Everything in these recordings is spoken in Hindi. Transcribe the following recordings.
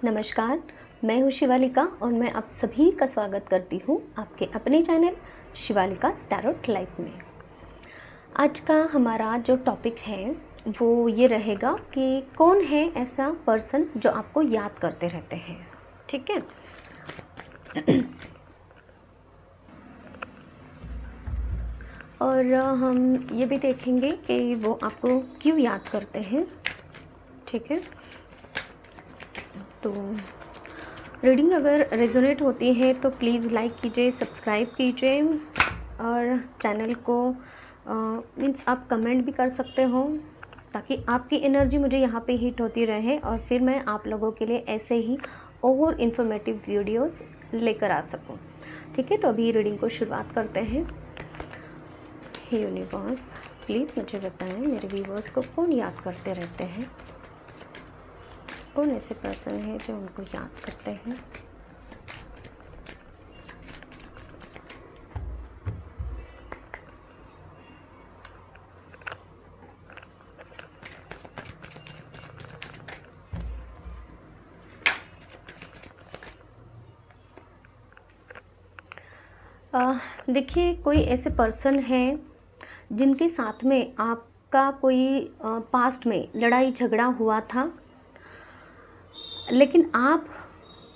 नमस्कार, मैं हूँ शिवालिका और मैं आप सभी का स्वागत करती हूँ आपके अपने चैनल शिवालिका टैरोट लाइफ में। आज का हमारा जो टॉपिक है वो ये रहेगा कि कौन है ऐसा पर्सन जो आपको याद करते रहते हैं। ठीक है। और हम ये भी देखेंगे कि वो आपको क्यों याद करते हैं। ठीक है। तो रीडिंग अगर रेजोनेट होती है तो प्लीज़ लाइक कीजिए, सब्सक्राइब कीजिए और चैनल को मीन्स आप कमेंट भी कर सकते हो ताकि आपकी एनर्जी मुझे यहाँ पे हिट होती रहे और फिर मैं आप लोगों के लिए ऐसे ही और इन्फॉर्मेटिव वीडियोस लेकर आ सकूँ। ठीक है, तो अभी रीडिंग को शुरुआत करते हैं। हे यूनिवर्स, प्लीज़ मुझे बताएं मेरे व्यूवर्स को कौन याद करते रहते हैं, कौन ऐसे पर्सन है जो उनको याद करते हैं। देखिए, कोई ऐसे पर्सन हैं जिनके साथ में आपका कोई पास्ट में लड़ाई झगड़ा हुआ था, लेकिन आप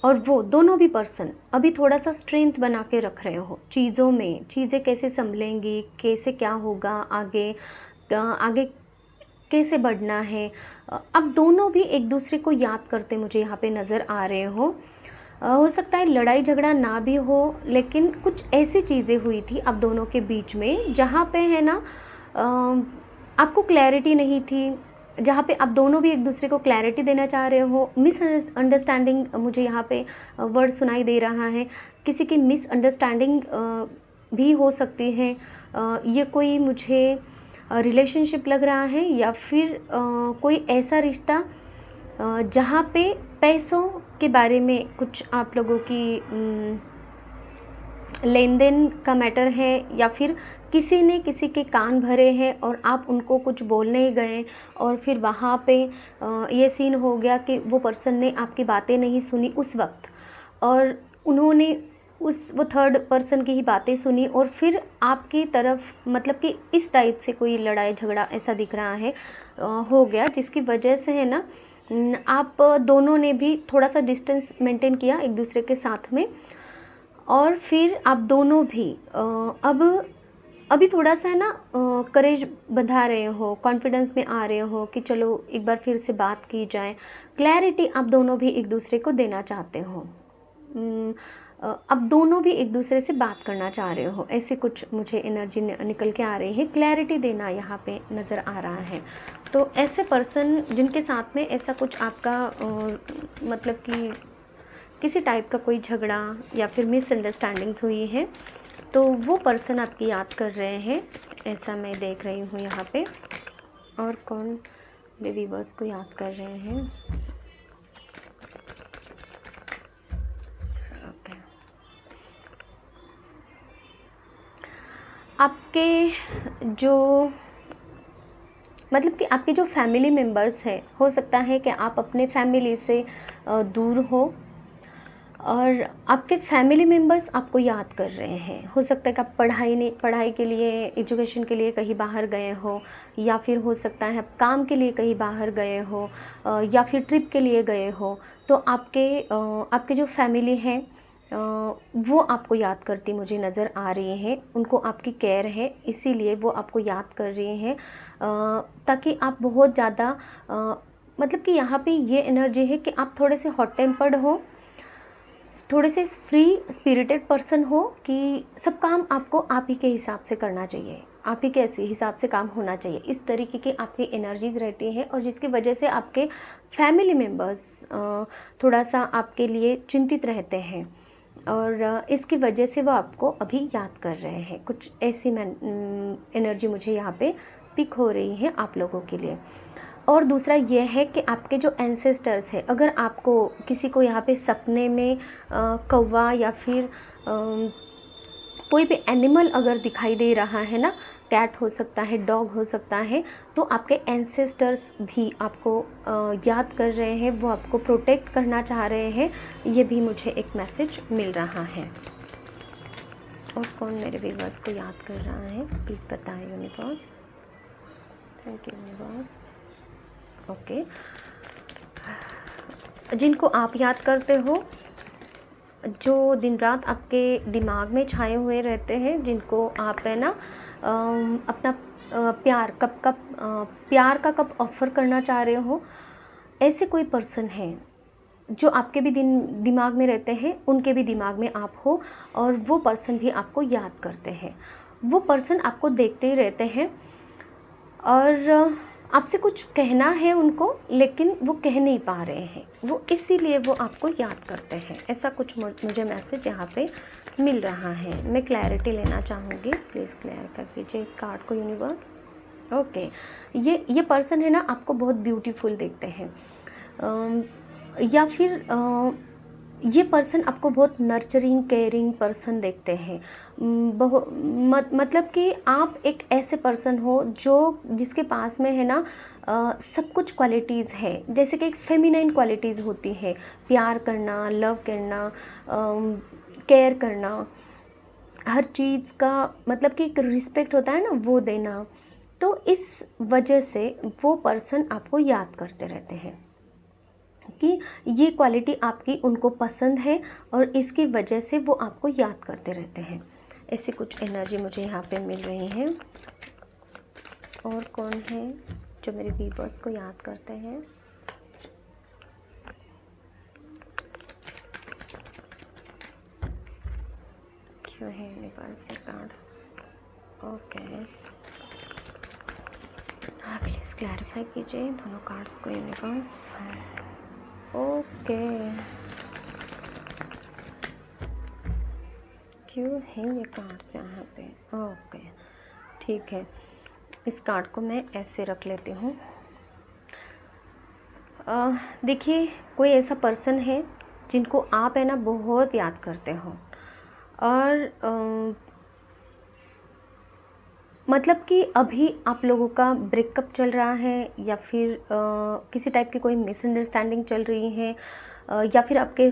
और वो दोनों भी पर्सन अभी थोड़ा सा स्ट्रेंथ बना के रख रहे हो चीज़ों में, चीज़ें कैसे संभलेंगी, कैसे क्या होगा आगे, आगे कैसे बढ़ना है। अब दोनों भी एक दूसरे को याद करते मुझे यहाँ पे नज़र आ रहे हो सकता है लड़ाई झगड़ा ना भी हो, लेकिन कुछ ऐसी चीज़ें हुई थी अब दोनों के बीच में जहाँ पे है ना आपको क्लैरिटी नहीं थी, जहाँ पे आप दोनों भी एक दूसरे को क्लैरिटी देना चाह रहे हो। मिसअंडरस्टैंडिंग मुझे यहाँ पे वर्ड सुनाई दे रहा है, किसी की मिसअंडरस्टैंडिंग भी हो सकती है। ये कोई मुझे रिलेशनशिप लग रहा है या फिर कोई ऐसा रिश्ता जहाँ पे पैसों के बारे में कुछ आप लोगों की लेन देन का मैटर है, या फिर किसी ने किसी के कान भरे हैं और आप उनको कुछ बोलने गए और फिर वहाँ पे ये सीन हो गया कि वो पर्सन ने आपकी बातें नहीं सुनी उस वक्त और उन्होंने वो थर्ड पर्सन की ही बातें सुनी और फिर आपकी तरफ मतलब कि इस टाइप से कोई लड़ाई झगड़ा ऐसा दिख रहा है हो गया, जिसकी वजह से है ना आप दोनों ने भी थोड़ा सा डिस्टेंस मेंटेन किया एक दूसरे के साथ में। और फिर आप दोनों भी अब अभी थोड़ा सा है ना करेज बढ़ा रहे हो, कॉन्फिडेंस में आ रहे हो कि चलो एक बार फिर से बात की जाए। क्लैरिटी आप दोनों भी एक दूसरे को देना चाहते हो। अब दोनों भी एक दूसरे से बात करना चाह रहे हो, ऐसी कुछ मुझे एनर्जी निकल के आ रही है। क्लैरिटी देना यहाँ पे नज़र आ रहा है। तो ऐसे पर्सन जिनके साथ में ऐसा कुछ आपका मतलब कि किसी टाइप का कोई झगड़ा या फिर मिसअंडरस्टैंडिंग्स हुई है, तो वो पर्सन आपकी याद कर रहे हैं, ऐसा मैं देख रही हूँ यहाँ पे। और कौन मेरे व्यूवर्स को याद कर रहे हैं। ओके, आपके जो मतलब कि आपके जो फैमिली मेम्बर्स हैं, हो सकता है कि आप अपने फैमिली से दूर हो और आपके फैमिली मेम्बर्स आपको याद कर रहे हैं। हो सकता है कि आप पढ़ाई के लिए, एजुकेशन के लिए कहीं बाहर गए हो, या फिर हो सकता है आप काम के लिए कहीं बाहर गए हो या फिर ट्रिप के लिए गए हो। तो आपके जो फैमिली है वो आपको याद करती मुझे नज़र आ रही है। उनको आपकी केयर है, इसीलिए वो आपको याद कर रही हैं ताकि आप बहुत ज़्यादा मतलब कि यहाँ पे ये एनर्जी है कि आप थोड़े से हॉट टेम्पर्ड हो, थोड़े से फ्री स्पिरिटेड पर्सन हो कि सब काम आपको आप ही के हिसाब से करना चाहिए, आप ही के ऐसे हिसाब से काम होना चाहिए। इस तरीके की आपकी एनर्जीज़ रहती हैं और जिसकी वजह से आपके फैमिली मेम्बर्स थोड़ा सा आपके लिए चिंतित रहते हैं और इसकी वजह से वो आपको अभी याद कर रहे हैं। कुछ ऐसी एनर्जी मुझे यहाँ पे पिक हो रही है आप लोगों के लिए। और दूसरा ये है कि आपके जो एंसेस्टर्स हैं, अगर आपको किसी को यहाँ पे सपने में कौवा या फिर कोई भी एनिमल अगर दिखाई दे रहा है ना, कैट हो सकता है, डॉग हो सकता है, तो आपके एंसेस्टर्स भी आपको याद कर रहे हैं, वो आपको प्रोटेक्ट करना चाह रहे हैं, ये भी मुझे एक मैसेज मिल रहा है। और कौन मेरे व्यूअर्स को याद कर रहा है प्लीज़ बताएं universe. Thank you universe. Okay, जिनको आप याद करते हो, जो दिन रात आपके दिमाग में छाए हुए रहते हैं, जिनको आप है ना अपना प्यार का कप ऑफ़र करना चाह रहे हो, ऐसे कोई पर्सन है जो आपके भी दिमाग में रहते हैं, उनके भी दिमाग में आप हो, और वो पर्सन भी आपको याद करते हैं। वो पर्सन आपको देखते ही रहते हैं और आपसे कुछ कहना है उनको, लेकिन वो कह नहीं पा रहे हैं, वो इसीलिए वो आपको याद करते हैं। ऐसा कुछ मुझे मैसेज यहाँ पे मिल रहा है। मैं क्लैरिटी लेना चाहूँगी, प्लीज़ क्लैरिफाई कीजिए इस कार्ड को यूनिवर्स। ओके, ये पर्सन है ना, आपको बहुत ब्यूटीफुल देखते हैं, या फिर ये पर्सन आपको बहुत नर्चरिंग केयरिंग पर्सन देखते हैं। मतलब कि आप एक ऐसे पर्सन हो जिसके पास में है ना सब कुछ क्वालिटीज़ है, जैसे कि एक फेमिनाइन क्वालिटीज़ होती है, प्यार करना, लव करना, केयर करना, हर चीज़ का मतलब कि एक रिस्पेक्ट होता है ना, वो देना। तो इस वजह से वो पर्सन आपको याद करते रहते हैं कि ये क्वालिटी आपकी उनको पसंद है, और इसकी वजह से वो आपको याद करते रहते हैं। ऐसी कुछ एनर्जी मुझे यहाँ पे मिल रही है। और कौन है जो मेरे व्यूअर्स को याद करते हैं? क्यों है मेरे पास ये कार्ड? ओके, हाँ प्लीज़ क्लैरिफाई कीजिए दोनों कार्ड्स को यूनिवर्स। ओके, क्यों है ये कार्ड्स यहाँ पे? ओके ठीक है, इस कार्ड को मैं ऐसे रख लेती हूँ। देखिए, कोई ऐसा पर्सन है जिनको आप है ना बहुत याद करते हो, और मतलब कि अभी आप लोगों का ब्रेकअप चल रहा है, या फिर किसी टाइप की कोई मिसअंडरस्टैंडिंग चल रही है, या फिर आपके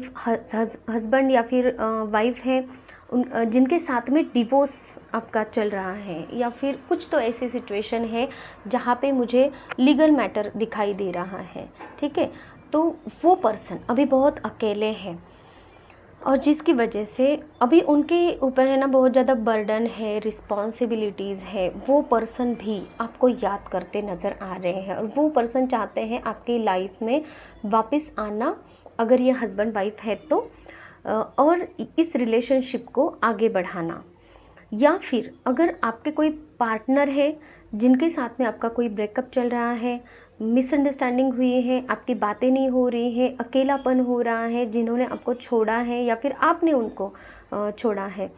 हस्बैंड या फिर वाइफ है जिनके साथ में डिवोर्स आपका चल रहा है, या फिर कुछ तो ऐसी सिचुएशन है जहाँ पे मुझे लीगल मैटर दिखाई दे रहा है, ठीक है। तो वो पर्सन अभी बहुत अकेले हैं, और जिसकी वजह से अभी उनके ऊपर है ना बहुत ज़्यादा बर्डन है, रिस्पॉन्सिबिलिटीज़ है। वो पर्सन भी आपको याद करते नज़र आ रहे हैं, और वो पर्सन चाहते हैं आपकी लाइफ में वापस आना, अगर ये हस्बैंड वाइफ है तो, और इस रिलेशनशिप को आगे बढ़ाना। या फिर अगर आपके कोई पार्टनर है जिनके साथ में आपका कोई ब्रेकअप चल रहा है, मिसअंडरस्टैंडिंग हुई है, आपकी बातें नहीं हो रही हैं, अकेलापन हो रहा है, जिन्होंने आपको छोड़ा है या फिर आपने उनको छोड़ा है,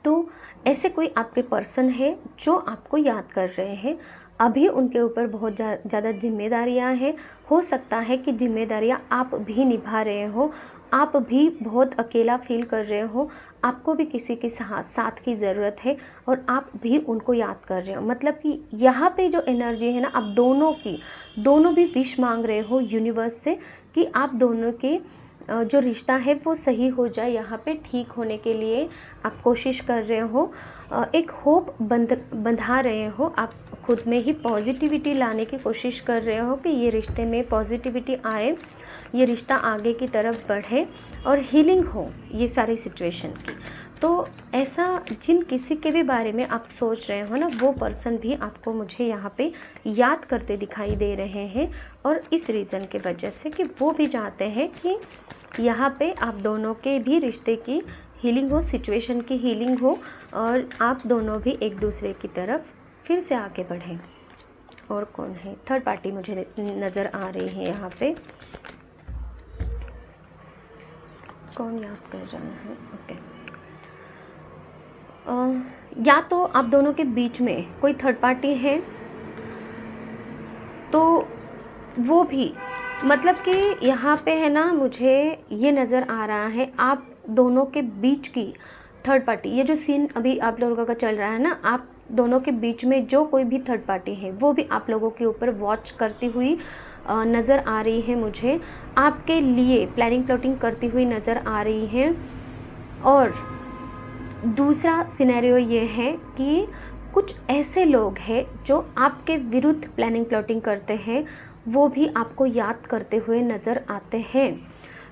तो ऐसे कोई आपके पर्सन है जो आपको याद कर रहे हैं। अभी उनके ऊपर बहुत ज़्यादा जिम्मेदारियां हैं। हो सकता है कि जिम्मेदारियां आप भी निभा रहे हो, आप भी बहुत अकेला फील कर रहे हो, आपको भी किसी के साथ की ज़रूरत है, और आप भी उनको याद कर रहे हो। मतलब कि यहाँ पे जो एनर्जी है ना, आप दोनों भी विश मांग रहे हो यूनिवर्स से कि आप दोनों के जो रिश्ता है वो सही हो जाए, यहाँ पे ठीक होने के लिए आप कोशिश कर रहे हो, एक होप बंधा रहे हो, आप खुद में ही पॉजिटिविटी लाने की कोशिश कर रहे हो कि ये रिश्ते में पॉजिटिविटी आए, ये रिश्ता आगे की तरफ बढ़े और हीलिंग हो ये सारी सिचुएशन की। तो ऐसा जिन किसी के भी बारे में आप सोच रहे हो ना, वो पर्सन भी आपको मुझे यहाँ पे याद करते दिखाई दे रहे हैं, और इस रीज़न के वजह से कि वो भी चाहते हैं कि यहाँ पे आप दोनों के भी रिश्ते की हीलिंग हो, सिचुएशन की हीलिंग हो, और आप दोनों भी एक दूसरे की तरफ फिर से आगे बढ़ें। और कौन है? थर्ड पार्टी मुझे नज़र आ रही है यहाँ पे। कौन याद कर रहा है? ओके, या तो आप दोनों के बीच में कोई थर्ड पार्टी है, तो वो भी मतलब कि यहाँ पे है ना, मुझे ये नज़र आ रहा है आप दोनों के बीच की थर्ड पार्टी, ये जो सीन अभी आप लोगों का चल रहा है ना, आप दोनों के बीच में जो कोई भी थर्ड पार्टी है वो भी आप लोगों के ऊपर वॉच करती हुई नज़र आ रही है मुझे, आपके लिए प्लानिंग प्लॉटिंग करती हुई नज़र आ रही है। और दूसरा सिनेरियो ये है कि कुछ ऐसे लोग हैं जो आपके विरुद्ध प्लानिंग प्लॉटिंग करते हैं, वो भी आपको याद करते हुए नज़र आते हैं,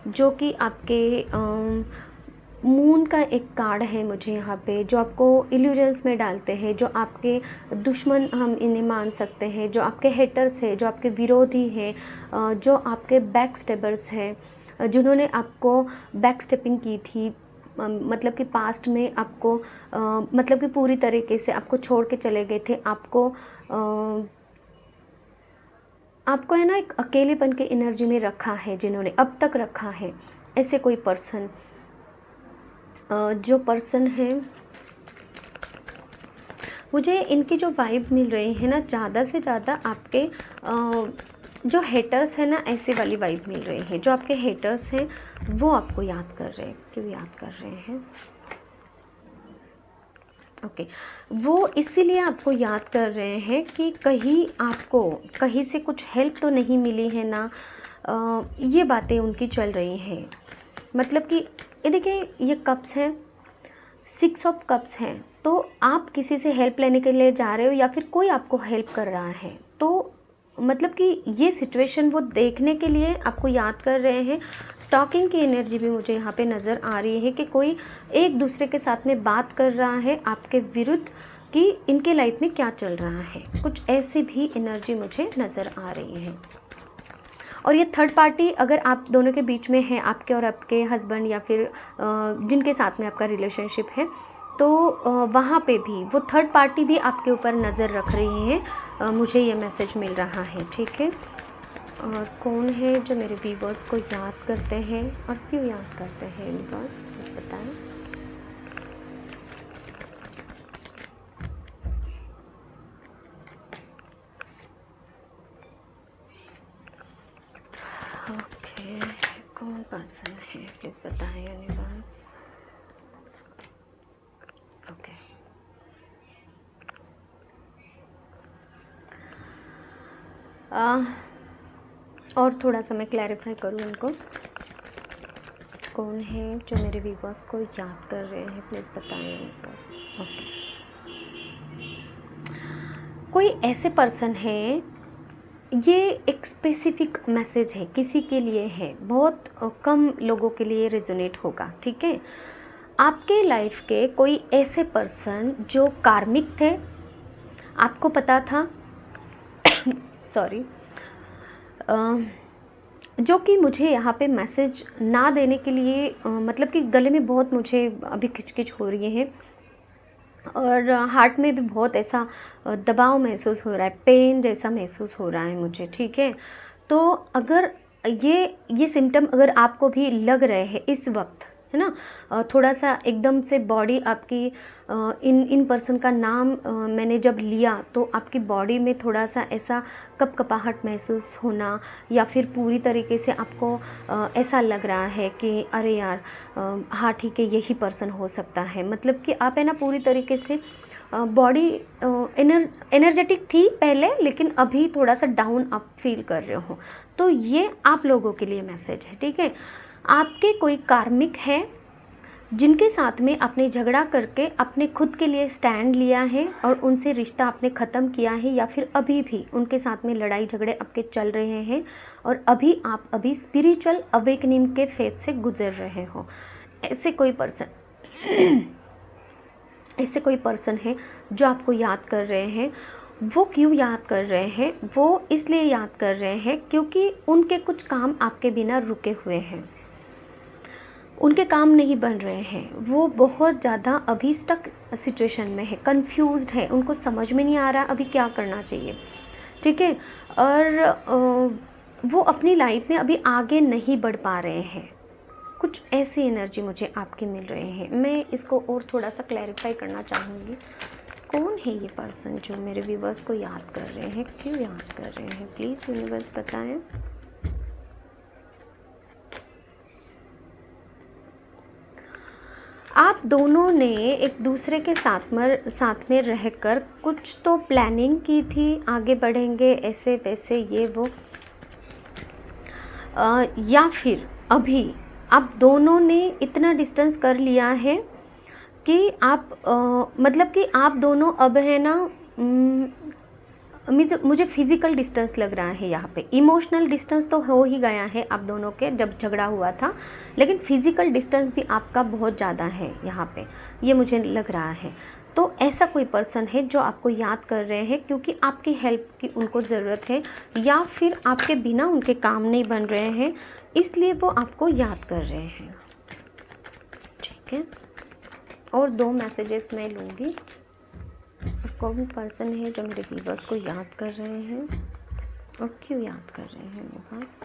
जो कि आपके मून का एक कार्ड है मुझे यहाँ पे, जो आपको इल्यूजन्स में डालते हैं, जो आपके दुश्मन हम इन्हें मान सकते हैं, जो आपके हेटर्स हैं, जो आपके विरोधी हैं, जो आपके बैक स्टेपर्स हैं, जिन्होंने आपको बैक स्टेपिंग की थी, मतलब कि पास्ट में आपको मतलब कि पूरी तरीके से आपको छोड़ के चले गए थे, आपको है ना एक अकेलेपन के एनर्जी में रखा है, जिन्होंने अब तक रखा है, ऐसे कोई पर्सन, जो पर्सन है, मुझे इनकी जो वाइब मिल रही है ना, ज़्यादा से ज़्यादा आपके जो हेटर्स हैं ना, ऐसे वाली वाइब मिल रही है। जो आपके हेटर्स हैं वो आपको याद कर रहे हैं, क्यों याद कर रहे हैं? ओके, वो इसीलिए आपको याद कर रहे हैं कि कहीं आपको कहीं से कुछ हेल्प तो नहीं मिली है ना, ये बातें उनकी चल रही हैं। मतलब कि ये देखिए, ये कप्स हैं, 6 ऑफ कप्स हैं, तो आप किसी से हेल्प लेने के लिए जा रहे हो या फिर कोई आपको हेल्प कर रहा है, तो मतलब कि ये सिचुएशन वो देखने के लिए आपको याद कर रहे हैं। स्टॉकिंग की एनर्जी भी मुझे यहाँ पे नज़र आ रही है कि कोई एक दूसरे के साथ में बात कर रहा है आपके विरुद्ध कि इनके लाइफ में क्या चल रहा है, कुछ ऐसी भी एनर्जी मुझे नज़र आ रही है। और ये थर्ड पार्टी अगर आप दोनों के बीच में है, आपके और आपके हस्बैंड या फिर जिनके साथ में आपका रिलेशनशिप है, तो वहाँ पे भी वो थर्ड पार्टी भी आपके ऊपर नज़र रख रही है, मुझे ये मैसेज मिल रहा है। ठीक है, और कौन है जो मेरे व्यूअर्स को याद करते हैं और क्यों याद करते हैं व्यूअर्स, प्लीज़ बताएं। ओके, कौन पर्सन है प्लीज़ बताएं यूनिवर्स। ओके, और थोड़ा सा मैं क्लैरिफाई करूँ इनको, कौन है जो मेरे व्यूअर्स को याद कर रहे हैं, प्लीज़ बताएं व्यूअर्स। ओके, कोई ऐसे पर्सन है, ये एक स्पेसिफिक मैसेज है, किसी के लिए है, बहुत कम लोगों के लिए रेजोनेट होगा। ठीक है, आपके लाइफ के कोई ऐसे पर्सन जो कार्मिक थे, आपको पता था सॉरी, जो कि मुझे यहाँ पे मैसेज ना देने के लिए मतलब कि गले में बहुत मुझे अभी खिचखिच हो रही है और हार्ट में भी बहुत ऐसा दबाव महसूस हो रहा है, पेन जैसा महसूस हो रहा है मुझे। ठीक है, तो अगर ये सिम्टम अगर आपको भी लग रहे हैं इस वक्त, है ना, थोड़ा सा एकदम से बॉडी आपकी इन पर्सन का नाम मैंने जब लिया तो आपकी बॉडी में थोड़ा सा ऐसा कपकपाहट महसूस होना, या फिर पूरी तरीके से आपको ऐसा लग रहा है कि अरे यार हाँ ठीक है यही पर्सन हो सकता है, मतलब कि आप है ना पूरी तरीके से बॉडी एनर्जेटिक थी पहले, लेकिन अभी थोड़ा सा डाउन आप फील कर रहे हो, तो ये आप लोगों के लिए मैसेज है। ठीक है, आपके कोई कार्मिक है जिनके साथ में आपने झगड़ा करके अपने खुद के लिए स्टैंड लिया है और उनसे रिश्ता आपने ख़त्म किया है, या फिर अभी भी उनके साथ में लड़ाई झगड़े आपके चल रहे हैं और आप अभी स्पिरिचुअल अवेकनिंग के फेज से गुजर रहे हो। ऐसे कोई पर्सन है जो आपको याद कर रहे हैं। वो क्यों याद कर रहे हैं? वो इसलिए याद कर रहे हैं क्योंकि उनके कुछ काम आपके बिना रुके हुए हैं, उनके काम नहीं बन रहे हैं, वो बहुत ज़्यादा अभी स्टक सिचुएशन में है, कंफ्यूज्ड है, उनको समझ में नहीं आ रहा अभी क्या करना चाहिए। ठीक है, और वो अपनी लाइफ में अभी आगे नहीं बढ़ पा रहे हैं, कुछ ऐसी एनर्जी मुझे आपकी मिल रही है। मैं इसको और थोड़ा सा क्लैरिफाई करना चाहूँगी, कौन है ये पर्सन जो मेरे व्यूवर्स को याद कर रहे हैं, क्यों याद कर रहे हैं, प्लीज़ यूनिवर्स बताएं। आप दोनों ने एक दूसरे के साथ में रहकर कुछ तो प्लानिंग की थी, आगे बढ़ेंगे ऐसे वैसे ये वो, या फिर अभी आप दोनों ने इतना डिस्टेंस कर लिया है कि आप मतलब कि आप दोनों अब है ना, मुझे फिज़िकल डिस्टेंस लग रहा है यहाँ पे। इमोशनल डिस्टेंस तो हो ही गया है आप दोनों के जब झगड़ा हुआ था, लेकिन फिज़िकल डिस्टेंस भी आपका बहुत ज़्यादा है यहाँ पे, ये मुझे लग रहा है। तो ऐसा कोई पर्सन है जो आपको याद कर रहे हैं क्योंकि आपकी हेल्प की उनको ज़रूरत है, या फिर आपके बिना उनके काम नहीं बन रहे हैं, इसलिए वो आपको याद कर रहे हैं। ठीक है, और 2 मैसेजेस मैं लूँगी। और कौन पर्सन है जो मेरे व्यूवर्स को याद कर रहे हैं और क्यों याद कर रहे हैं मेरे पास?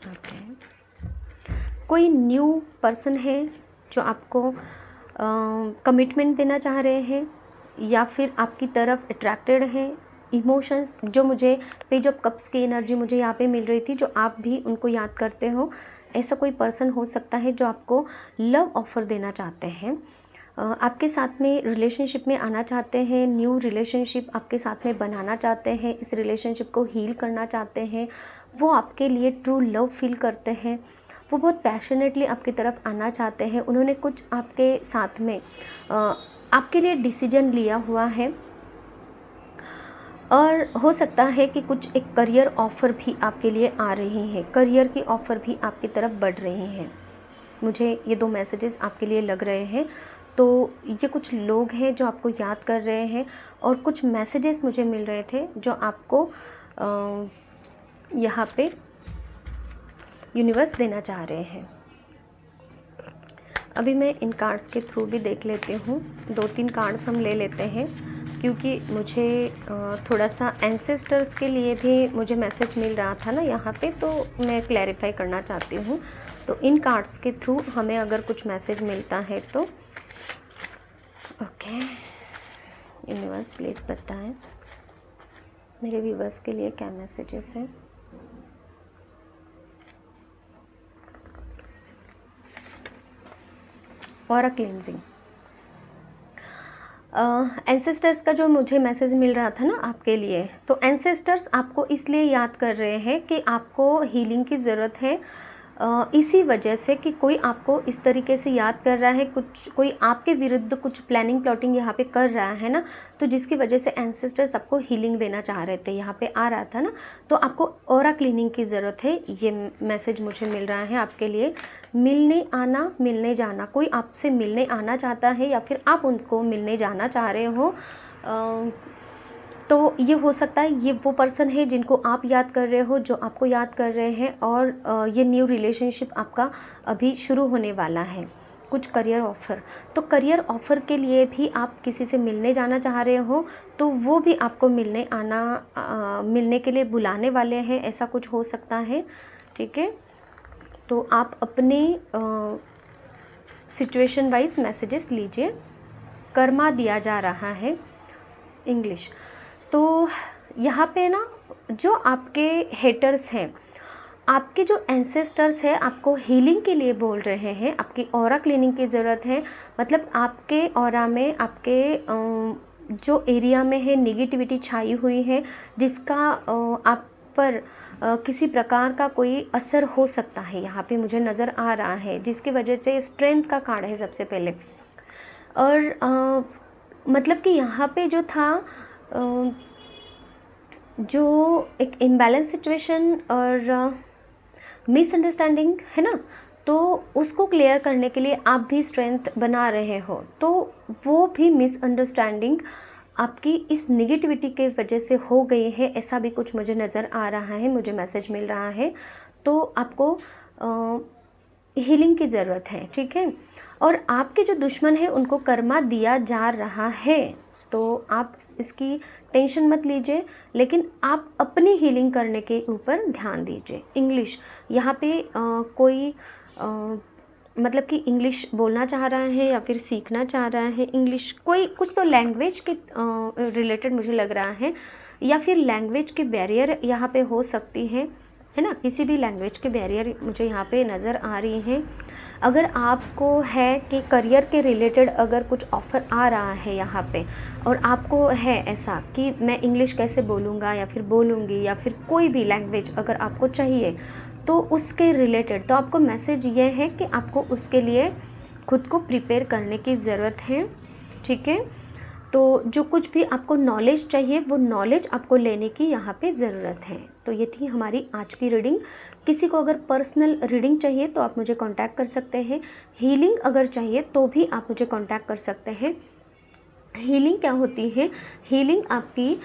ओके, कोई न्यू पर्सन है जो आपको कमिटमेंट देना चाह रहे हैं, या फिर आपकी तरफ अट्रैक्टेड है। इमोशंस जो मुझे पेज ऑफ कप्स की एनर्जी मुझे यहाँ पे मिल रही थी, जो आप भी उनको याद करते हो, ऐसा कोई पर्सन हो सकता है जो आपको लव ऑफ़र देना चाहते हैं, आपके साथ में रिलेशनशिप में आना चाहते हैं, न्यू रिलेशनशिप आपके साथ में बनाना चाहते हैं, इस रिलेशनशिप को हील करना चाहते हैं, वो आपके लिए ट्रू लव फील करते हैं, वो बहुत पैशनेटली आपकी तरफ आना चाहते हैं, उन्होंने कुछ आपके साथ में आपके लिए डिसीजन लिया हुआ है, और हो सकता है कि कुछ एक करियर ऑफ़र भी आपके लिए आ रही हैं, करियर की ऑफ़र भी आपकी तरफ बढ़ रही हैं। मुझे ये 2 मैसेजेस आपके लिए लग रहे हैं। तो ये कुछ लोग हैं जो आपको याद कर रहे हैं, और कुछ मैसेजेस मुझे मिल रहे थे जो आपको यहाँ पे यूनिवर्स देना चाह रहे हैं। अभी मैं इन कार्ड्स के थ्रू भी देख लेती हूँ, 2-3 कार्ड्स हम ले लेते हैं, क्योंकि मुझे थोड़ा सा एंसेस्टर्स के लिए भी मुझे मैसेज मिल रहा था ना यहाँ पे, तो मैं क्लैरिफाई करना चाहती हूँ। तो इन कार्ड्स के थ्रू हमें अगर कुछ मैसेज मिलता है तो ओके, यूनिवर्स प्लीज़ बताएं मेरे व्यूवर्स के लिए क्या मैसेजेस हैं। ऑरा क्लींजिंग, एंसेस्टर्स का जो मुझे मैसेज मिल रहा था ना आपके लिए, तो एंसेस्टर्स आपको इसलिए याद कर रहे हैं कि आपको हीलिंग की ज़रूरत है, इसी वजह से कि कोई आपको इस तरीके से याद कर रहा है, कोई आपके विरुद्ध कुछ प्लानिंग प्लॉटिंग यहाँ पे कर रहा है ना, तो जिसकी वजह से एंसेस्टर्स आपको हीलिंग देना चाह रहे थे, यहाँ पे आ रहा था ना, तो आपको ऑरा क्लीनिंग की ज़रूरत है। ये मैसेज मुझे मिल रहा है आपके लिए। मिलने आना, मिलने जाना, कोई आपसे मिलने आना चाहता है या फिर आप उनको मिलने जाना चाह रहे हो, तो ये हो सकता है ये वो पर्सन है जिनको आप याद कर रहे हो, जो आपको याद कर रहे हैं, और ये न्यू रिलेशनशिप आपका अभी शुरू होने वाला है। कुछ करियर ऑफ़र, तो करियर ऑफ़र के लिए भी आप किसी से मिलने जाना चाह रहे हो, तो वो भी आपको मिलने के लिए बुलाने वाले हैं, ऐसा कुछ हो सकता है। ठीक है, तो आप अपने सिचुएशन वाइज मैसेजेस लीजिए। कर्मा दिया जा रहा है, इंग्लिश। तो यहाँ पे ना जो आपके हेटर्स हैं, आपके जो एंसेस्टर्स हैं, आपको हीलिंग के लिए बोल रहे हैं, आपकी ऑरा क्लीनिंग की ज़रूरत है। मतलब आपके ऑरा में, आपके जो एरिया में है नेगेटिविटी छाई हुई है, जिसका आप पर किसी प्रकार का कोई असर हो सकता है, यहाँ पे मुझे नज़र आ रहा है, जिसकी वजह से स्ट्रेंथ का कार्ड है सबसे पहले। और मतलब कि यहाँ पे जो था, जो एक इम्बैलेंस सिचुएशन और मिसअंडरस्टैंडिंग है ना, तो उसको क्लियर करने के लिए आप भी स्ट्रेंथ बना रहे हो, तो वो भी मिसअंडरस्टैंडिंग आपकी इस नेगेटिविटी के वजह से हो गई है, ऐसा भी कुछ मुझे नज़र आ रहा है, मुझे मैसेज मिल रहा है। तो आपको हीलिंग की ज़रूरत है। ठीक है, और आपके जो दुश्मन है उनको कर्मा दिया जा रहा है, तो आप इसकी टेंशन मत लीजिए, लेकिन आप अपनी हीलिंग करने के ऊपर ध्यान दीजिए। इंग्लिश, यहाँ पे कोई मतलब कि इंग्लिश बोलना चाह रहा है या फिर सीखना चाह रहा है, इंग्लिश कोई कुछ तो लैंग्वेज के रिलेटेड मुझे लग रहा है, या फिर लैंग्वेज के बैरियर यहाँ पे हो सकती है। है ना, किसी भी लैंग्वेज के बैरियर मुझे यहाँ पे नज़र आ रही हैं। अगर आपको है कि करियर के रिलेटेड अगर कुछ ऑफ़र आ रहा है यहाँ पे, और आपको है ऐसा कि मैं इंग्लिश कैसे बोलूँगा या फिर बोलूँगी, या फिर कोई भी लैंग्वेज अगर आपको चाहिए, तो उसके रिलेटेड तो आपको मैसेज ये है कि आपको उसके लिए खुद को प्रिपेयर करने की ज़रूरत है, ठीक है? तो जो कुछ भी आपको नॉलेज चाहिए वो नॉलेज आपको लेने की यहाँ पे ज़रूरत है। तो ये थी हमारी आज की रीडिंग। किसी को अगर पर्सनल रीडिंग चाहिए तो आप मुझे कांटेक्ट कर सकते हैं। हीलिंग अगर चाहिए तो भी आप मुझे कांटेक्ट कर सकते हैं। हीलिंग क्या होती है? हीलिंग आपकी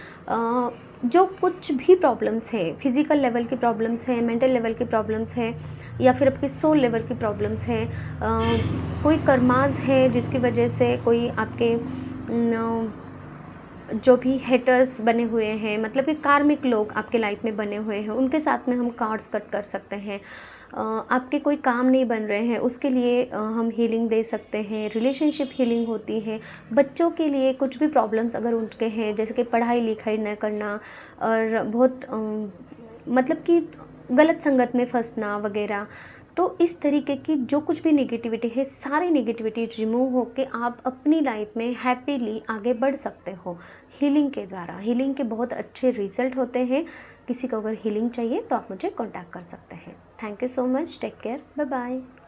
जो कुछ भी प्रॉब्लम्स है, फिज़िकल लेवल की प्रॉब्लम्स है, मेंटल लेवल की प्रॉब्लम्स है, या फिर आपकी सोल लेवल की प्रॉब्लम्स है, कोई कर्माज़ है जिसकी वजह से कोई आपके न जो भी हेटर्स बने हुए हैं, मतलब कि कार्मिक लोग आपके लाइफ में बने हुए हैं, उनके साथ में हम कार्ड्स कट कर सकते हैं। आपके कोई काम नहीं बन रहे हैं उसके लिए हम हीलिंग दे सकते हैं। रिलेशनशिप हीलिंग होती है। बच्चों के लिए कुछ भी प्रॉब्लम्स अगर उनके हैं, जैसे कि पढ़ाई लिखाई न करना, और बहुत मतलब कि गलत संगत में फंसना वगैरह, तो इस तरीके की जो कुछ भी नेगेटिविटी है, सारी नेगेटिविटी रिमूव होके आप अपनी लाइफ में हैप्पीली आगे बढ़ सकते हो हीलिंग के द्वारा। हीलिंग के बहुत अच्छे रिजल्ट होते हैं। किसी को अगर हीलिंग चाहिए तो आप मुझे कांटेक्ट कर सकते हैं। Thank you so much. Take care. Bye bye.